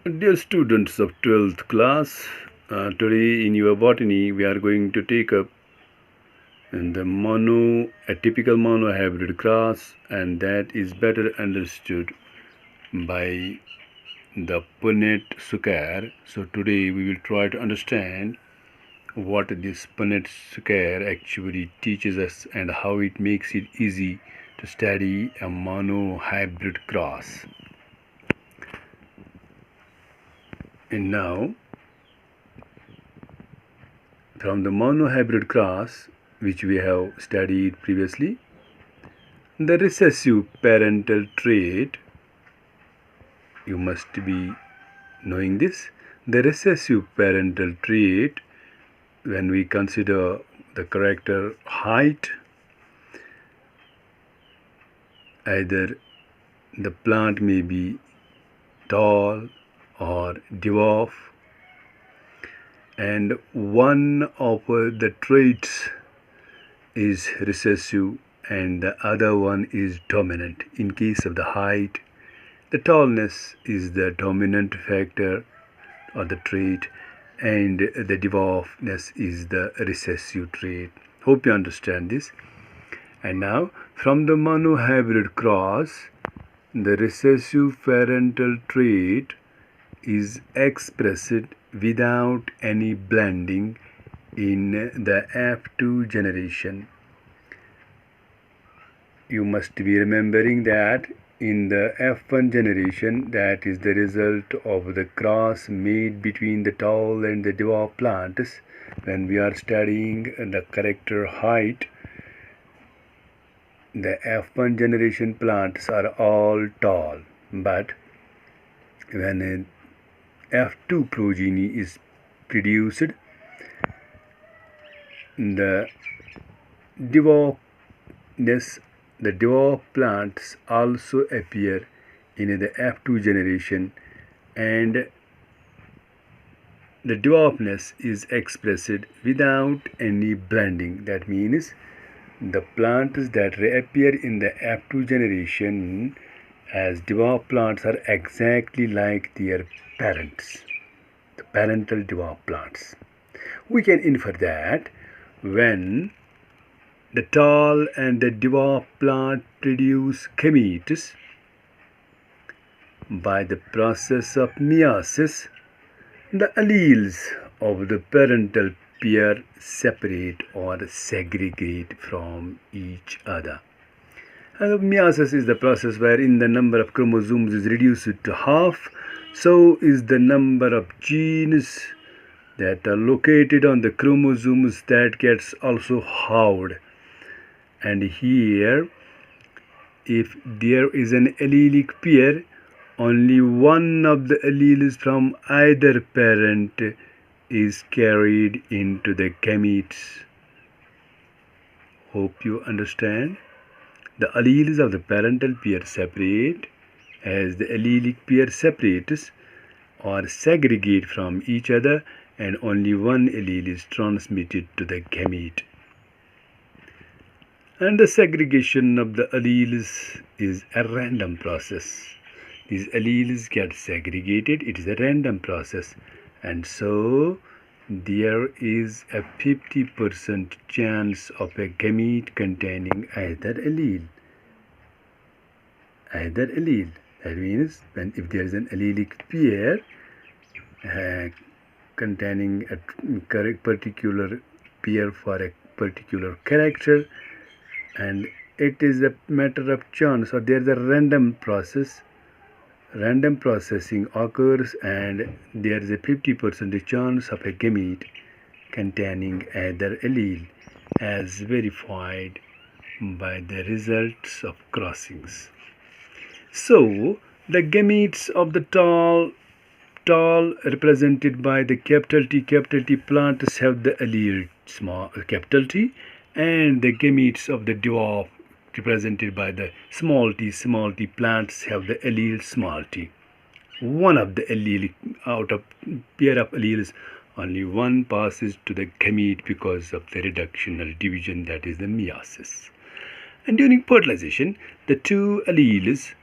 Dear students of 12th class, today in your botany we are going to take up a typical monohybrid grass, and that is better understood by the Punnett Sukar. So today we will try to understand what this Punnett Sukar actually teaches us and how it makes it easy to study a monohybrid grass. And now, from the monohybrid grass, which we have studied previously, the recessive parental trait, you must be knowing this, the recessive parental trait, when we consider the character height, either the plant may be tall or dwarf, and one of the traits is recessive and the other one is dominant. In case of the height, the tallness is the dominant factor or the trait, and the dwarfness is the recessive trait. Hope you understand this. And now, from the monohybrid cross, the recessive parental trait is expressed without any blending in the F2 generation. You must be remembering that in the F1 generation, that is the result of the cross made between the tall and the dwarf plants. When we are studying the character height, the F1 generation plants are all tall, but when F2 progeny is produced, the dwarfness, the dwarf plants also appear in the F2 generation, and the dwarfness is expressed without any blending. That means the plants that reappear in the F2 generation as dwarf plants are exactly like their parents, the parental dwarf plants. We can infer that when the tall and the dwarf plant produce gametes, by the process of meiosis, the alleles of the parental pair separate or segregate from each other. And meiosis is the process wherein the number of chromosomes is reduced to half, so is the number of genes that are located on the chromosomes that gets also halved. And here, if there is an allelic pair, only one of the alleles from either parent is carried into the gametes. Hope you understand. The alleles of the parental pair separate as the allelic pair separates or segregate from each other, and only one allele is transmitted to the gamete. And the segregation of the alleles is a random process. These alleles get segregated. It is a random process, and so there is a 50% chance of a gamete containing either allele. That means if there is an allelic pair containing a particular pair for a particular character, and it is a matter of chance, or there is a random processing occurs, and there is a 50% chance of a gamete containing either allele, as verified by the results of crossings. So the gametes of the tall represented by the capital T plants have the allele small capital T, and the gametes of the dwarf represented by the small t plants have the allele small t. One of the allele out of pair of alleles, only one passes to the gamete because of the reductional division, that is the meiosis. And during fertilization, the two alleles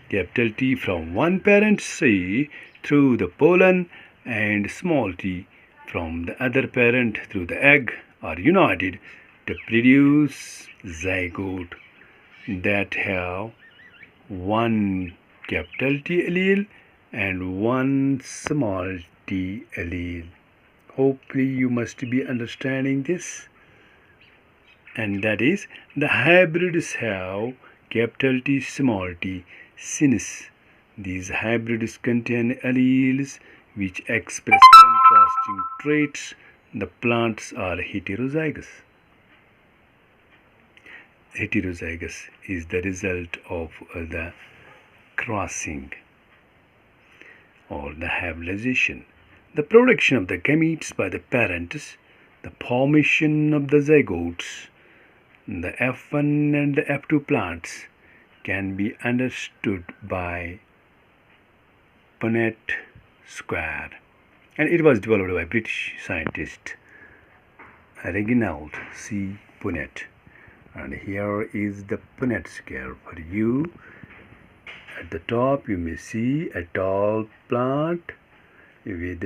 capital T from one parent C through the pollen and small t from the other parent through the egg are united to produce zygote that have one capital T allele and one small t allele. Hopefully you must be understanding this. And that is, the hybrids have capital T, small t. Since these hybrids contain alleles which express contrasting traits, the plants are heterozygous. Heterozygous is the result of the crossing or the hybridization. The production of the gametes by the parents, the formation of the zygotes, the F1 and the F2 plants can be understood by Punnett square, and it was developed by British scientist Reginald C. Punnett. And here is the Punnett square for you. At the top you may see a tall plant with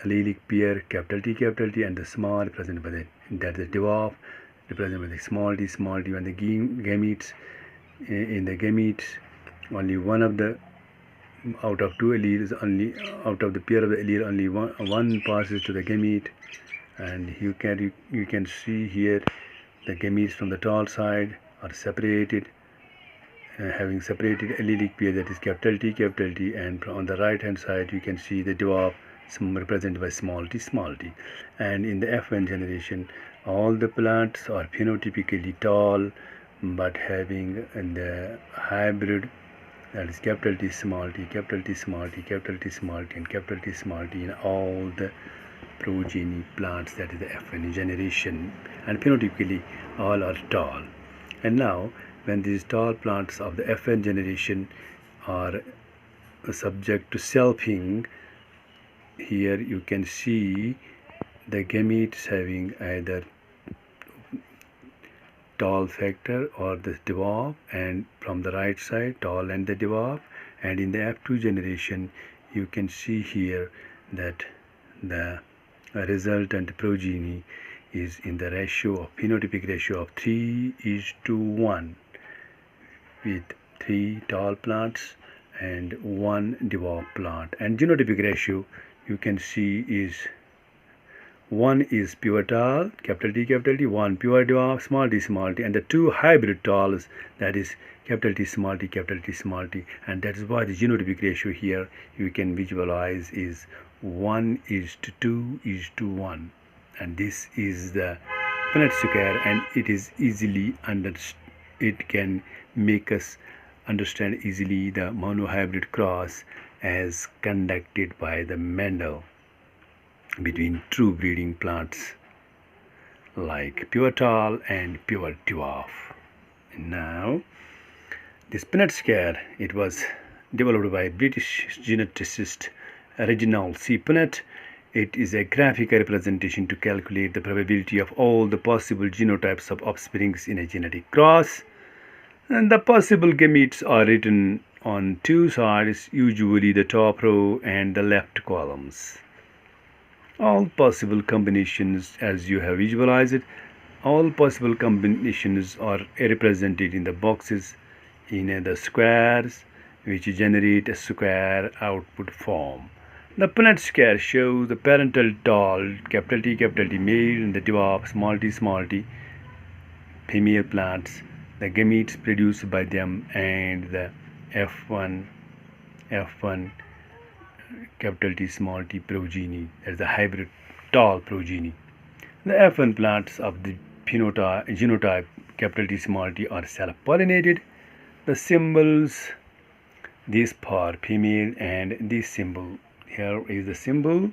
allelic pair capital T and the small represented by that is the dwarf represented by the small t and the gametes. In the gametes, only one of the out of two alleles, only out of the pair of the allele, only one passes to the gamete, and you can see here the gametes from the tall side are separated, having separated allelic pair, that is capital T, and on the right hand side you can see the dwarf represented by small t. And in the F1 generation, all the plants are phenotypically tall, but having the hybrid, that is capital T, small t, capital T, small t, capital T, small t, and capital T, small t in all the progeny plants, that is the F1 generation, and phenotypically all are tall. And now when these tall plants of the F1 generation are subject to selfing, here you can see the gametes having either tall factor or the dwarf, and from the right side tall and the dwarf. And in the F2 generation you can see here that the resultant progeny is in the ratio of phenotypic ratio of 3:1, with 3 tall plants and 1 dwarf plant. And genotypic ratio you can see is 1 is pure tall, capital T, 1 pure dwarf, small t, and the 2 hybrid talls, that is capital T, small t, and that is why the genotypic ratio here you can visualize is 1:2:1, and this is the Punnett square, and it is easily understood. It can make us understand easily the monohybrid cross as conducted by the Mendel between true breeding plants like pure tall and pure dwarf. Now, this Punnett square, it was developed by British geneticist Reginald C. Punnett. It is a graphical representation to calculate the probability of all the possible genotypes of offsprings in a genetic cross, and the possible gametes are written on two sides, usually the top row and the left columns. All possible combinations, as you have visualized, all possible combinations are represented in the boxes in the squares, which generate a square output form. The Punnett square shows the parental tall, capital T male, and the dwarf, small t, female plants, the gametes produced by them, and the F1 capital T, small t progeny, as the hybrid tall progeny. The F1 plants of the genotype capital T, small t are self-pollinated. The symbols, this for female, and this symbol, here is the symbol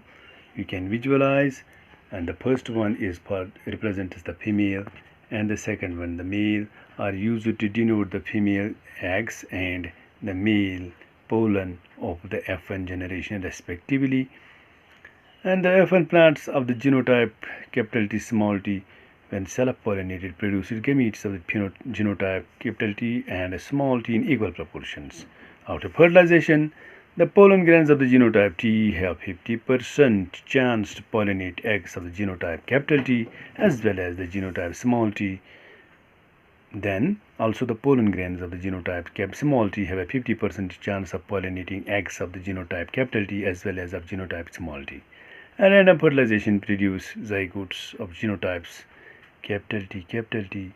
you can visualize, and the first one is for represents the female, and the second one the male, are used to denote the female eggs and the male pollen of the F1 generation respectively. And the F1 plants of the genotype capital T, small t, when self-pollinated, produces gametes of the genotype capital T and small t in equal proportions. After fertilization, the pollen grains of the genotype T have 50% chance to pollinate eggs of the genotype capital T as well as the genotype small t. Then, also the pollen grains of the genotype small t have a 50% chance of pollinating eggs of the genotype capital T as well as of genotype small t. And random fertilization produce zygotes of genotypes capital T, capital T,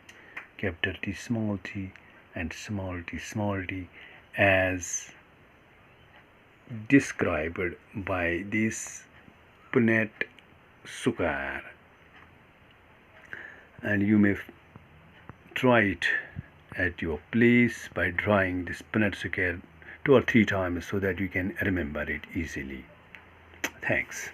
capital T, small t, and small t, as described by this Punnett Sukar. And you may try it at your place by drawing this Punnett Sukar 2 or 3 times so that you can remember it easily. Thanks.